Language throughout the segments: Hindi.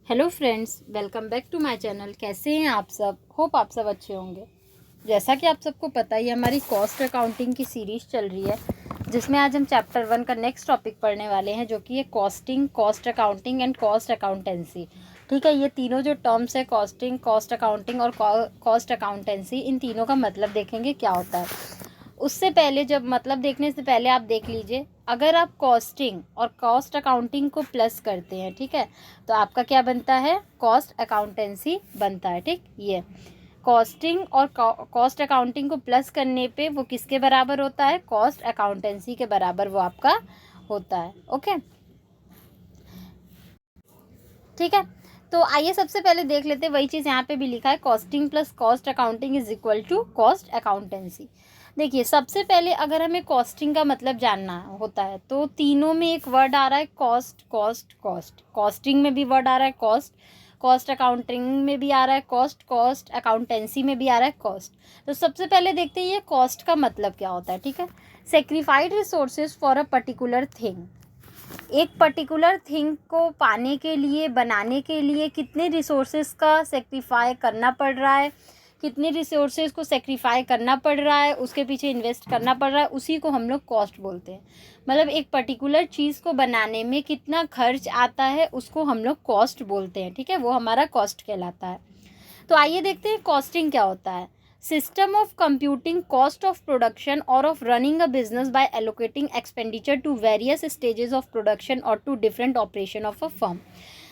Hello friends, welcome back to my channel. कैसे हैं आप सब? होप आप सब अच्छे होंगे। जैसा कि आप सबको पता ही है, हमारी कॉस्ट अकाउंटिंग की सीरीज़ चल रही है, जिसमें आज हम चैप्टर 1 का नेक्स्ट टॉपिक पढ़ने वाले हैं, जो कि है costing, cost accounting and cost accountancy. ठीक है, ये तीनों जो टर्म्स है, कॉस्टिंग, कॉस्ट अकाउंटिंग और कॉस्ट अकाउंटेंसी, इन तीनों का मतलब देखेंगे क्या होता है। उससे पहले, जब मतलब देखने से पहले आप देख लीजिए, अगर आप कॉस्टिंग और कॉस्ट अकाउंटिंग को प्लस करते हैं, ठीक है, तो आपका क्या बनता है? कॉस्ट अकाउंटेंसी बनता है। ठीक, ये कॉस्टिंग और कॉस्ट अकाउंटिंग को प्लस करने पे वो किसके बराबर होता है? कॉस्ट अकाउंटेंसी के बराबर वो आपका होता है। ओके, ठीक है। तो आइए सबसे पहले देख लेते हैं, वही चीज़ यहाँ पे भी लिखा है, costing plus cost accounting is equal to cost accountancy. देखिए, सबसे पहले अगर हमें कॉस्टिंग का मतलब जानना होता है, तो तीनों में एक वर्ड आ रहा है, कॉस्ट कॉस्ट कॉस्ट। कॉस्टिंग में भी वर्ड आ रहा है कॉस्ट, कॉस्ट अकाउंटिंग में भी आ रहा है कॉस्ट, कॉस्ट अकाउंटेंसी में भी आ रहा है कॉस्ट। तो सबसे पहले देखते हैं ये कॉस्ट का मतलब क्या होता है। ठीक है, सेक्रीफाइड resources for a particular thing. एक पर्टिकुलर थिंग को पाने के लिए, बनाने के लिए कितने रिसोर्सेज का सेक्रीफाई करना पड़ रहा है, कितने रिसोर्सेज को सेक्रीफाई करना पड़ रहा है, उसके पीछे इन्वेस्ट करना पड़ रहा है, उसी को हम लोग कॉस्ट बोलते हैं। मतलब एक पर्टिकुलर चीज़ को बनाने में कितना खर्च आता है, उसको हम लोग कॉस्ट बोलते हैं। ठीक है, वो हमारा कॉस्ट कहलाता है। तो आइए देखते हैं कॉस्टिंग क्या होता है। System of computing cost of production और of running a business by allocating expenditure to various stages of production और to different operation of a firm.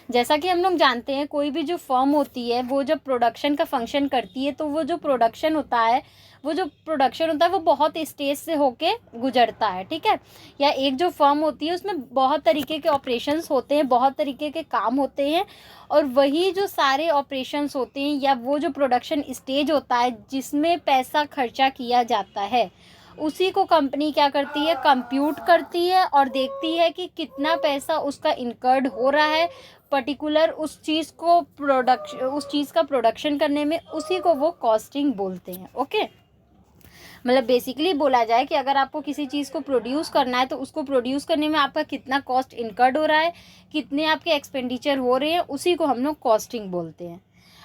जैसा कि हम लोग जानते हैं, कोई भी जो फर्म होती है, वो जब प्रोडक्शन का फंक्शन करती है, तो वो जो प्रोडक्शन होता है, वो बहुत स्टेज से होके गुजरता है। ठीक है, या एक जो फर्म होती है, उसमें बहुत तरीके के ऑपरेशंस होते हैं, बहुत तरीके के काम होते हैं, और वही जो सारे ऑपरेशंस होते हैं, या वो जो प्रोडक्शन स्टेज होता है जिसमें पैसा खर्चा किया जाता है, उसी को कंपनी क्या करती है? कंप्यूट करती है और देखती है कि कितना पैसा उसका इनकर्ड हो रहा है पर्टिकुलर उस चीज़ का प्रोडक्शन करने में, उसी को वो कॉस्टिंग बोलते हैं। ओके, मतलब बेसिकली बोला जाए कि अगर आपको किसी चीज़ को प्रोड्यूस करना है, तो उसको प्रोड्यूस करने में आपका कितना कॉस्ट इनकर्ड हो रहा है, कितने आपके एक्सपेंडिचर हो रहे हैं, उसी को हम लोग कॉस्टिंग बोलते हैं।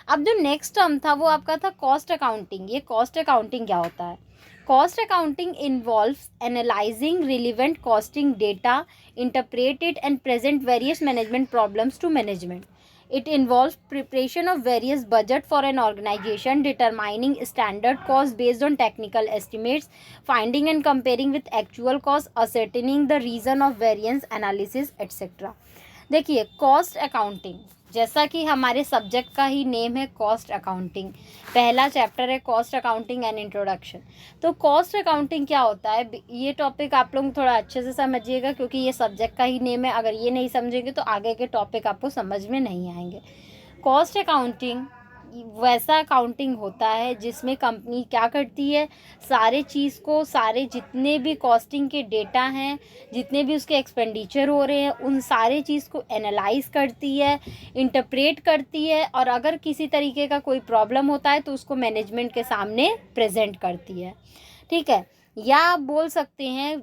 अब जो नेक्स्ट टर्म था वो आपका था कॉस्ट अकाउंटिंग। ये कॉस्ट अकाउंटिंग क्या होता है? Cost accounting involves analysing relevant costing data, interpret it and present various management problems to management. It involves preparation of various budget for an organization, determining standard cost based on technical estimates, finding and comparing with actual cost, ascertaining the reason of variance analysis, etc. देखिए, कॉस्ट अकाउंटिंग, जैसा कि हमारे सब्जेक्ट का ही नेम है कॉस्ट अकाउंटिंग, पहला चैप्टर है कॉस्ट अकाउंटिंग एंड इंट्रोडक्शन। तो कॉस्ट अकाउंटिंग क्या होता है, ये टॉपिक आप लोग थोड़ा अच्छे से समझिएगा, क्योंकि ये सब्जेक्ट का ही नेम है। अगर ये नहीं समझेंगे तो आगे के टॉपिक आपको समझ में नहीं आएंगे। कॉस्ट अकाउंटिंग वैसा अकाउंटिंग होता है जिसमें कंपनी क्या करती है, सारे चीज़ को, सारे जितने भी कॉस्टिंग के डेटा हैं, जितने भी उसके एक्सपेंडिचर हो रहे हैं, उन सारे चीज़ को एनालाइज करती है, इंटरप्रेट करती है, और अगर किसी तरीके का कोई प्रॉब्लम होता है तो उसको मैनेजमेंट के सामने प्रेजेंट करती है। ठीक है, या आप बोल सकते हैं,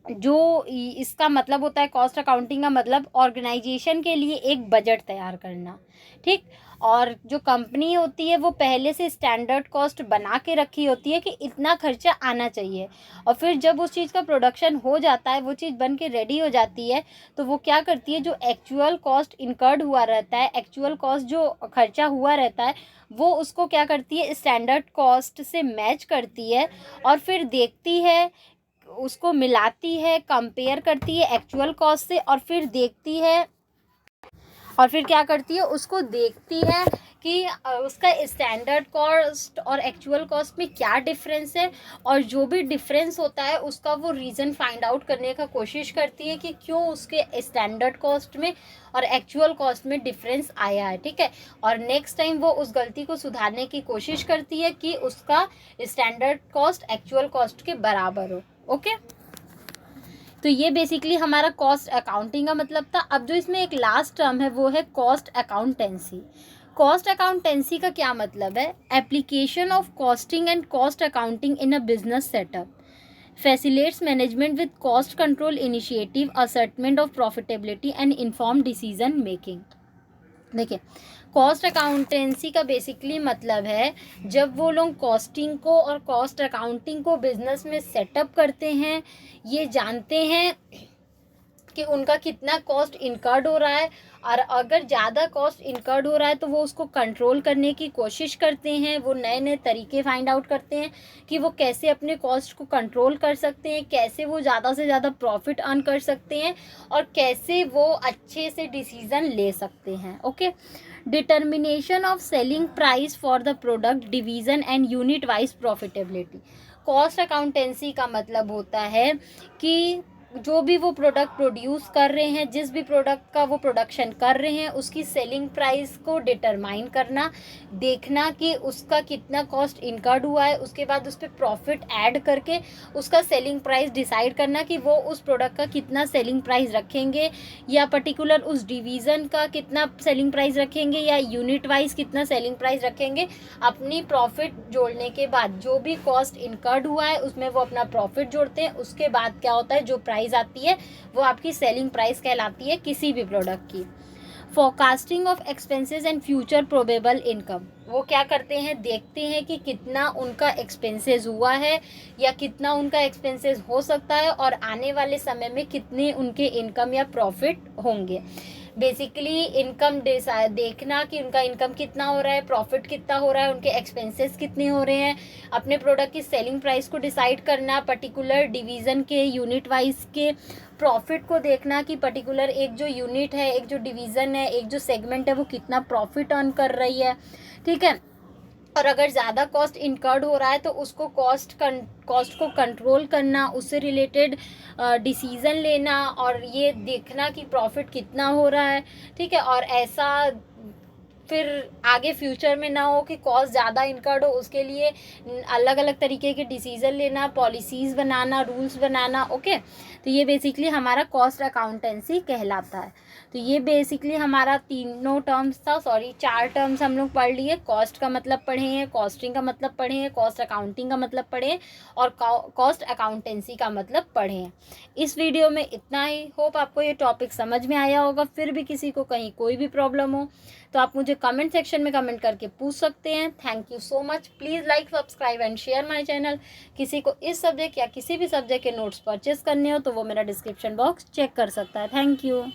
जो इसका मतलब होता है, कॉस्ट अकाउंटिंग का मतलब ऑर्गेनाइजेशन के लिए एक बजट तैयार करना। ठीक, और जो कंपनी होती है वो पहले से स्टैंडर्ड कॉस्ट बना के रखी होती है कि इतना खर्चा आना चाहिए, और फिर जब उस चीज़ का प्रोडक्शन हो जाता है, वो चीज़ बन के रेडी हो जाती है, तो वो क्या करती है, जो एक्चुअल कॉस्ट इनकर्ड हुआ रहता है, एक्चुअल कॉस्ट जो खर्चा हुआ रहता है, वो उसको क्या करती है, स्टैंडर्ड कॉस्ट से मैच करती है, और फिर देखती है, उसको मिलाती है, कंपेयर करती है एक्चुअल कॉस्ट से, और फिर देखती है, और फिर क्या करती है, उसको देखती है कि उसका स्टैंडर्ड कॉस्ट और एक्चुअल कॉस्ट में क्या डिफरेंस है, और जो भी डिफरेंस होता है उसका वो रीज़न फाइंड आउट करने का कोशिश करती है कि क्यों उसके स्टैंडर्ड कॉस्ट में और एक्चुअल कॉस्ट में डिफरेंस आया है। ठीक है, और नेक्स्ट टाइम वो उस गलती को सुधारने की कोशिश करती है कि उसका स्टैंडर्ड कॉस्ट एक्चुअल कॉस्ट के बराबर हो। ओके, तो ये बेसिकली हमारा कॉस्ट अकाउंटिंग का मतलब था। अब जो इसमें एक लास्ट टर्म है वो है कॉस्ट अकाउंटेंसी। कॉस्ट अकाउंटेंसी का क्या मतलब है? Application of costing and cost accounting in a business setup, facilitates management with cost control initiative, ascertainment of profitability and informed decision making. देखिए, कॉस्ट अकाउंटेंसी का बेसिकली मतलब है जब वो लोग कॉस्टिंग को और कॉस्ट अकाउंटिंग को बिजनेस में सेटअप करते हैं, ये जानते हैं कि उनका कितना कॉस्ट इनकर्ड हो रहा है, और अगर ज़्यादा कॉस्ट इनकर्ड हो रहा है तो वो उसको कंट्रोल करने की कोशिश करते हैं। वो नए नए तरीके फाइंड आउट करते हैं कि वो कैसे अपने कॉस्ट को कंट्रोल कर सकते हैं, कैसे वो ज़्यादा से ज़्यादा प्रॉफिट अर्न कर सकते हैं, और कैसे वो अच्छे से डिसीज़न ले सकते हैं। Okay, determination of selling price for the product division and unit wise profitability. Cost accountancy का मतलब होता है कि जो भी वो प्रोडक्ट प्रोड्यूस कर रहे हैं, जिस भी प्रोडक्ट का वो प्रोडक्शन कर रहे हैं, उसकी सेलिंग प्राइस को डिटरमाइन करना, देखना कि उसका कितना कॉस्ट इनकर्ड हुआ है, उसके बाद उस पर प्रॉफिट ऐड करके उसका सेलिंग प्राइस डिसाइड करना कि वो उस प्रोडक्ट का कितना सेलिंग प्राइस रखेंगे, या पर्टिकुलर उस डिवीज़न का कितना सेलिंग प्राइस रखेंगे, या यूनिट वाइज कितना सेलिंग प्राइस रखेंगे। अपनी प्रॉफिट जोड़ने के बाद जो भी कॉस्ट इनकर्ड हुआ है उसमें वो अपना प्रॉफिट जोड़ते हैं। उसके बाद क्या होता है, जो प्राइस आती है वो आपकी सेलिंग प्राइस कहलाती है किसी भी प्रोडक्ट की। Forecasting of expenses and future probable income, वो क्या करते हैं, देखते हैं कि कितना उनका एक्सपेंसेस हुआ है या कितना उनका एक्सपेंसेस हो सकता है, और आने वाले समय में कितने उनके इनकम या प्रॉफिट होंगे। बेसिकली इनकम देखना कि उनका इनकम कितना हो रहा है, प्रॉफिट कितना हो रहा है, उनके एक्सपेंसेस कितने हो रहे हैं, अपने प्रोडक्ट की सेलिंग प्राइस को डिसाइड करना, पर्टिकुलर डिवीज़न के यूनिट वाइज के प्रॉफिट को देखना कि पर्टिकुलर एक जो यूनिट है, एक जो डिवीज़न है, एक जो सेगमेंट है वो कितना प्रॉफिट अर्न कर रही है। ठीक है, और अगर ज़्यादा कॉस्ट इनकर्ड हो रहा है तो उसको कॉस्ट को कंट्रोल करना, उससे रिलेटेड डिसीज़न लेना, और ये देखना कि प्रॉफिट कितना हो रहा है। ठीक है, और ऐसा फिर आगे फ्यूचर में ना हो कि कॉस्ट ज़्यादा इनकर्ड हो, उसके लिए अलग अलग तरीके के डिसीज़न लेना, पॉलिसीज़ बनाना, रूल्स बनाना। ओके, तो ये बेसिकली हमारा कॉस्ट अकाउंटेंसी कहलाता है। तो ये बेसिकली हमारा तीनों टर्म्स था, सॉरी 4 टर्म्स हम लोग पढ़ लिए। कॉस्ट का मतलब पढ़े हैं, कॉस्टिंग का मतलब पढ़े हैं, कॉस्ट अकाउंटिंग का मतलब पढ़े हैं, और कॉस्ट अकाउंटेंसी का मतलब पढ़े हैं। इस वीडियो में इतना ही। होप आपको ये टॉपिक समझ में आया होगा। फिर भी किसी को कहीं कोई भी प्रॉब्लम हो तो आप मुझे कमेंट सेक्शन में कमेंट करके पूछ सकते हैं। Thank you so much. Please like, subscribe and share my channel. किसी को इस सब्जेक्ट या किसी भी सब्जेक्ट के नोट्स परचेस करने हो तो वो मेरा डिस्क्रिप्शन बॉक्स चेक कर सकता है। Thank you.